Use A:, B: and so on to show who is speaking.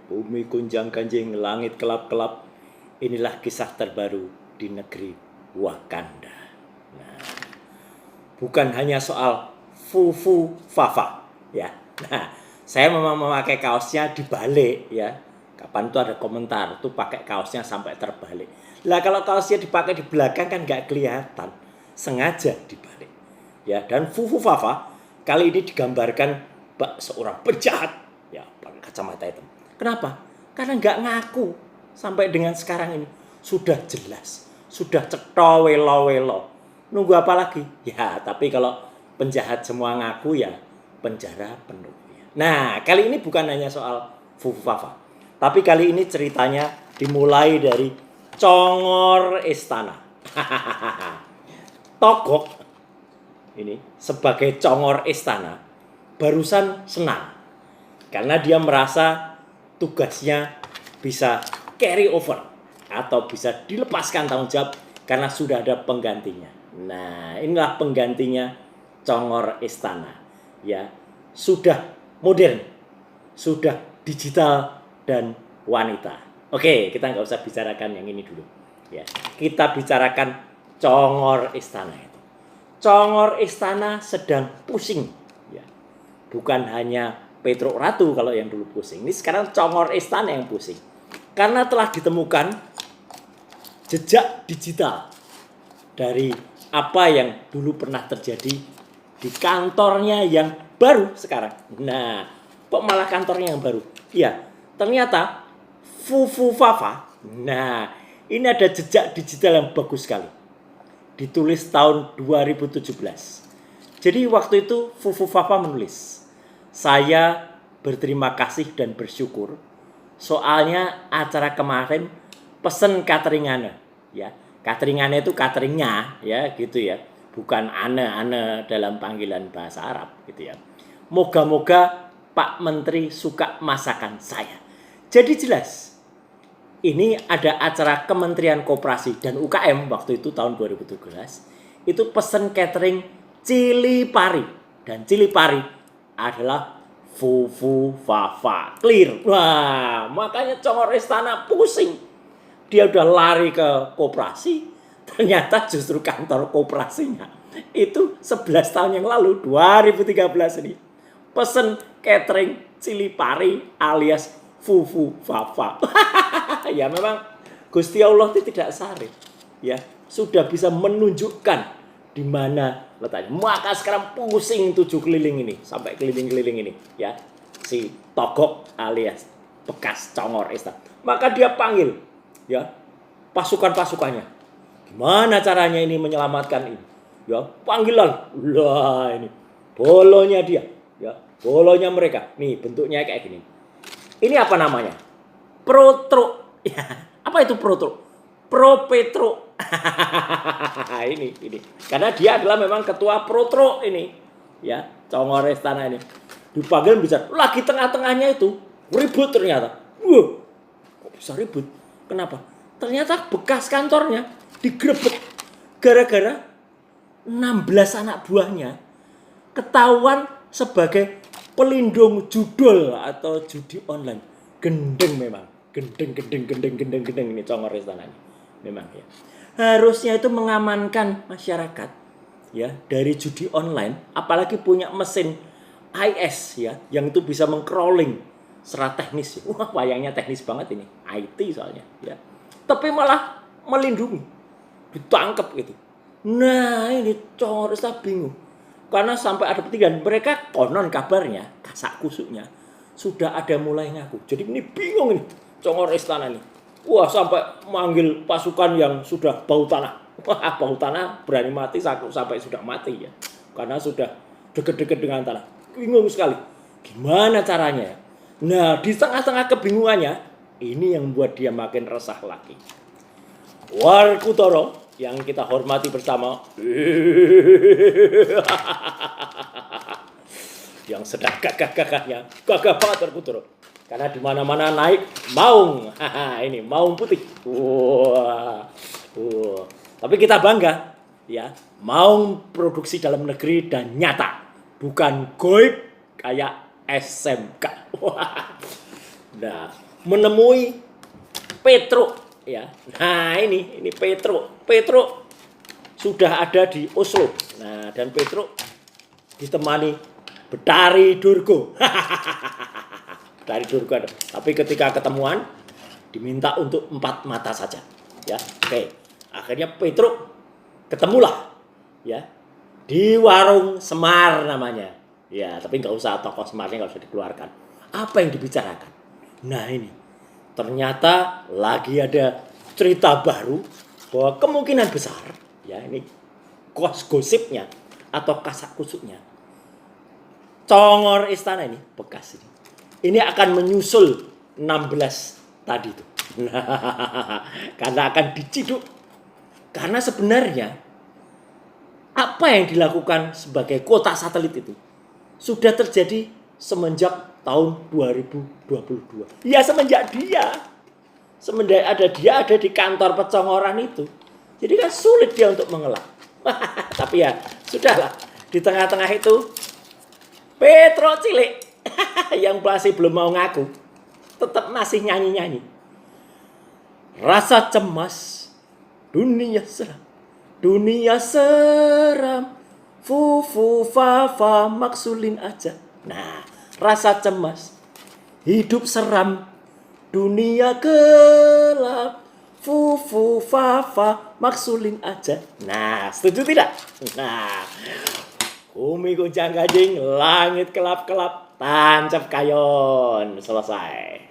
A: Bumi gunjang-ganjing, langit kelap-kelap. Inilah kisah terbaru di negeri Wakanda. Nah, bukan hanya soal fufu fafa, ya. Nah, saya memang memakai kaosnya dibalik, ya. Kapan tuh ada komentar tuh pakai kaosnya sampai terbalik. Lah kalau kaosnya dipakai di belakang kan nggak kelihatan, sengaja dibalik. Ya, dan fufu fafa kali ini digambarkan seorang penjahat, ya, pakai kacamata hitam. Kenapa? Karena nggak ngaku sampai dengan sekarang ini. Sudah jelas, sudah cetha welo-welo. Nunggu apa lagi? Ya, tapi kalau penjahat semua ngaku ya penjara penuh. Nah, kali ini bukan hanya soal fufu fafa, tapi kali ini ceritanya dimulai dari Congor Istana. Togok ini sebagai Congor Istana barusan senang karena dia merasa tugasnya bisa carry over atau bisa dilepaskan tanggung jawab karena sudah ada penggantinya. Nah, inilah penggantinya Congor Istana. Ya, sudah modern, sudah digital dan wanita. Oke, kita nggak usah bicarakan yang ini dulu. Ya, kita bicarakan Congor Istana itu. Congor Istana sedang pusing. Ya, bukan hanya Petruk Ratu kalau yang dulu pusing. Ini sekarang Congor Istana yang pusing. Karena telah ditemukan jejak digital dari apa yang dulu pernah terjadi di kantornya yang baru sekarang. Nah, kok malah kantornya yang baru? Iya, ternyata Fufu Fafa. Nah, ini ada jejak digital yang bagus sekali. Ditulis tahun 2017. Jadi waktu itu Fufu Fafa menulis, saya berterima kasih dan bersyukur soalnya acara kemarin pesen cateringannya, ya. Cateringannya itu cateringnya, ya, gitu ya. Bukan ane-ane dalam panggilan bahasa Arab, gitu ya. Moga-moga Pak Menteri suka masakan saya. Jadi jelas, ini ada acara Kementerian Koperasi dan UKM waktu itu tahun 2017. Itu pesen catering cili pari. Dan cili pari adalah Fufu Fafa. Clear. Wah, makanya Congor Istana pusing. Dia udah lari ke koperasi, ternyata justru kantor koperasinya itu 11 tahun yang lalu, 2013 ini, pesen catering cili pari alias Fufu Fafa. Ya memang Gusti Allah itu tidak sarip, ya, sudah bisa menunjukkan di mana letaknya. Maka sekarang pusing 7 keliling ini, sampai keliling-keliling ini, ya, si Togok alias bekas Congor Istana. Maka dia panggil, ya, pasukan-pasukannya. Gimana caranya ini menyelamatkan ini? Ya, panggilan. Lah ini bolonya dia, ya, bolonya mereka. Nih bentuknya kayak gini. Ini apa namanya? Protro. Ya, apa itu protro? Pro Petro. ini. Karena dia adalah memang ketua protro ini. Ya, Congor Istana ini. Dipanggil bicara. Lagi tengah-tengahnya itu ribut ternyata. Kok bisa ribut? Kenapa? Ternyata bekas kantornya digrebek gara-gara 16 anak buahnya ketahuan sebagai pelindung judul atau judi online. Gendeng memang. Gendeng ini Congor Istana ini. Memang ya. Harusnya itu mengamankan masyarakat, ya, dari judi online, apalagi punya mesin IS, ya, yang itu bisa meng-crawling secara teknis. Wah, wayangnya teknis banget ini. IT soalnya, ya. Tapi malah melindungi, ditangkap gitu. Nah, ini Congor Istana bingung. Karena sampai ada petikan, mereka konon kabarnya, kasak kusuknya, sudah ada mulai ngaku. Jadi ini bingung ini Congor Istana ini. Wah, sampai manggil pasukan yang sudah bau tanah. Wah, bau tanah berani mati sampai sudah mati, ya. Karena sudah deket-deket dengan tanah. Bingung sekali. Gimana caranya? Nah, di tengah-tengah kebingungannya, ini yang membuat dia makin resah lagi. Warkutoro yang kita hormati bersama, yang sedang gagah-gagahnya, gagah banget Warkutoro. Karena di mana-mana naik maung, ini maung putih. Wah, tapi kita bangga, ya, maung produksi dalam negeri dan nyata. bukan goib kayak SMK. Nah, menemui Petruk ya. Nah, ini Petruk. Petruk sudah ada di Oslo. Nah, dan Petruk ditemani Betari Durgo. Betari Durgo. Tapi ketika ketemuan diminta untuk 4 mata saja. Ya, oke. Akhirnya Petruk ketemulah ya di warung Semar namanya. Ya, tapi nggak usah tokoh Semarnya nggak usah dikeluarkan. Apa yang dibicarakan? Nah ini, ternyata lagi ada cerita baru bahwa kemungkinan besar, ya ini gosipnya atau kasak kusuknya, Congor Istana ini bekas ini akan menyusul 16 tadi itu. Karena akan diciduk. Karena sebenarnya apa yang dilakukan sebagai kota satelit itu sudah terjadi semenjak tahun 2022. Ya semenjak ada di kantor pecongoran itu. Jadi kan sulit dia untuk mengelak. Tapi ya sudahlah. Di tengah-tengah itu Petruk cilik yang masih belum mau ngaku tetap masih nyanyi-nyanyi. Rasa cemas, dunia seram, fu fa fa maksulin aja. Nah, rasa cemas, hidup seram, dunia gelap, fu fa fa maksulin aja. Nah, setuju tidak? Nah, bumi gonjang ganjing, langit kelap-kelap, tancap kayon. Selesai.